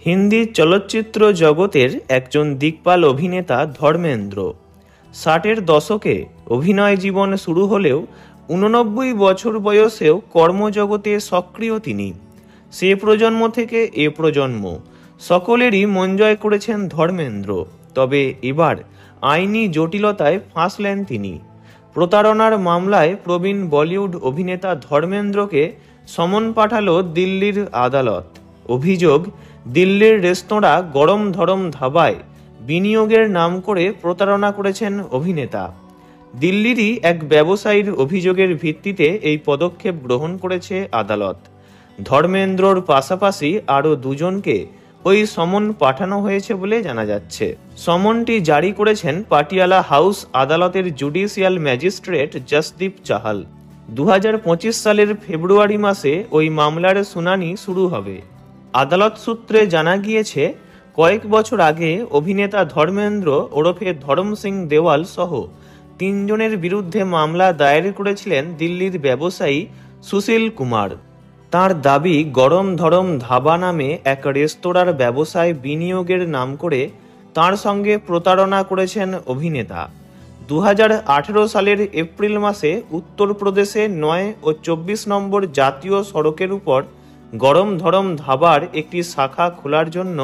হিন্দি চলচ্চিত্র জগতের একজন দিকপাল অভিনেতা ধর্মেন্দ্র। 60-এর দশকে অভিনয় জীবন শুরু হলেও 89 বছর বয়সেও কর্মজগতে সক্রিয় তিনি। সে প্রজন্ম থেকে এ প্রজন্ম সকলেরই মন জয় করেছেন ধর্মেন্দ্র। তবে এবার আইনি জটিলতায় ফাঁসলেন তিনি। প্রতারণার মামলায় প্রবীণ বলিউড অভিনেতা ধর্মেন্দ্রকে সমন পাঠালো দিল্লির আদালত। অভিযোগ, দিল্লির রেস্তোরাঁ গরম ধরম ধাবায় বিনিয়োগের নাম করে প্রতারণা করেছেন অভিনেতা। দিল্লিরই এক ব্যবসায়ীর অভিযোগের ভিত্তিতে এই পদক্ষেপ গ্রহণ করেছে আদালত। ধর্মেন্দ্রর পাশাপাশি আরও দুজনকে ওই সমন পাঠানো হয়েছে বলে জানা যাচ্ছে। সমনটি জারি করেছেন পাটিয়ালা হাউস আদালতের জুডিশিয়াল ম্যাজিস্ট্রেট জসদীপ চাহাল। 2025 সালের ফেব্রুয়ারি মাসে ওই মামলার শুনানি শুরু হবে। আদালত সূত্রে জানা গিয়েছে, কয়েক বছর আগে অভিনেতা ধর্মেন্দ্র ওরফে ধরম সিং দেওয়াল সহ 3 জনের বিরুদ্ধে মামলা দায়ের করেছিলেন দিল্লির ব্যবসায়ী সুশীল কুমার। তার দাবি, গরম ধরম ধাবা নামে এক রেস্তোরাঁর ব্যবসায় বিনিয়োগের নাম করে তার সঙ্গে প্রতারণা করেছেন অভিনেতা। 2018 সালের এপ্রিল মাসে উত্তরপ্রদেশে 9 ও 24 নম্বর জাতীয় সড়কের উপর গরম ধরম ধাবার একটি শাখা খোলার জন্য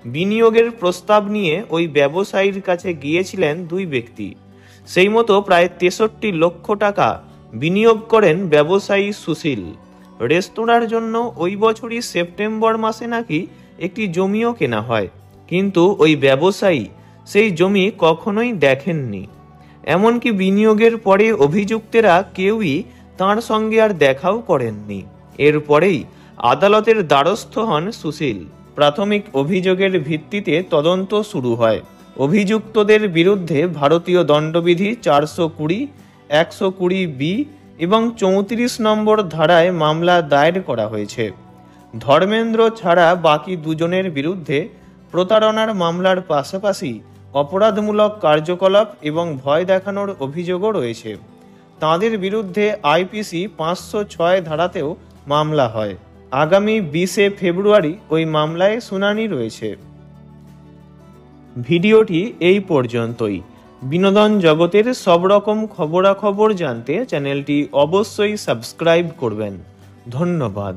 বিনিয়োগের প্রস্তাব নিয়ে ওই ব্যবসায়ীর কাছে গিয়েছিলেন দুই ব্যক্তি। সেই মতো প্রায় 63 লক্ষ টাকা বিনিয়োগ করেন ব্যবসায়ী সুশীল। রেস্তোরাঁর জন্য ওই বছরই সেপ্টেম্বর মাসে নাকি একটি জমিও কেনা হয়, কিন্তু ওই ব্যবসায়ী সেই জমি কখনোই দেখেননি। এমনকি বিনিয়োগের পরে অভিযুক্তেরা কেউই তাঁর সঙ্গে আর দেখাও করেননি। এরপরেই আদালতের দ্বারস্থ হন সুশীল। প্রাথমিক অভিযোগের ভিত্তিতে তদন্ত শুরু হয়। অভিযুক্তদের বিরুদ্ধে ভারতীয় দণ্ডবিধি 420, 120B এবং 34 নম্বর ধারায় মামলা দায়ের করা হয়েছে। ধর্মেন্দ্র ছাড়া বাকি দুজনের বিরুদ্ধে প্রতারণার মামলার পাশাপাশি অপরাধমূলক কার্যকলাপ এবং ভয় দেখানোর অভিযোগও রয়েছে। তাঁদের বিরুদ্ধে IPC 506 ধারাতেও মামলা হয়। আগামী 20 ফেব্রুয়ারি ওই মামলায় শুনানি রয়েছে। ভিডিওটি এই পর্যন্তই। বিনোদন জগতের সব রকম খবরাখবর জানতে চ্যানেলটি অবশ্যই সাবস্ক্রাইব করবেন। ধন্যবাদ।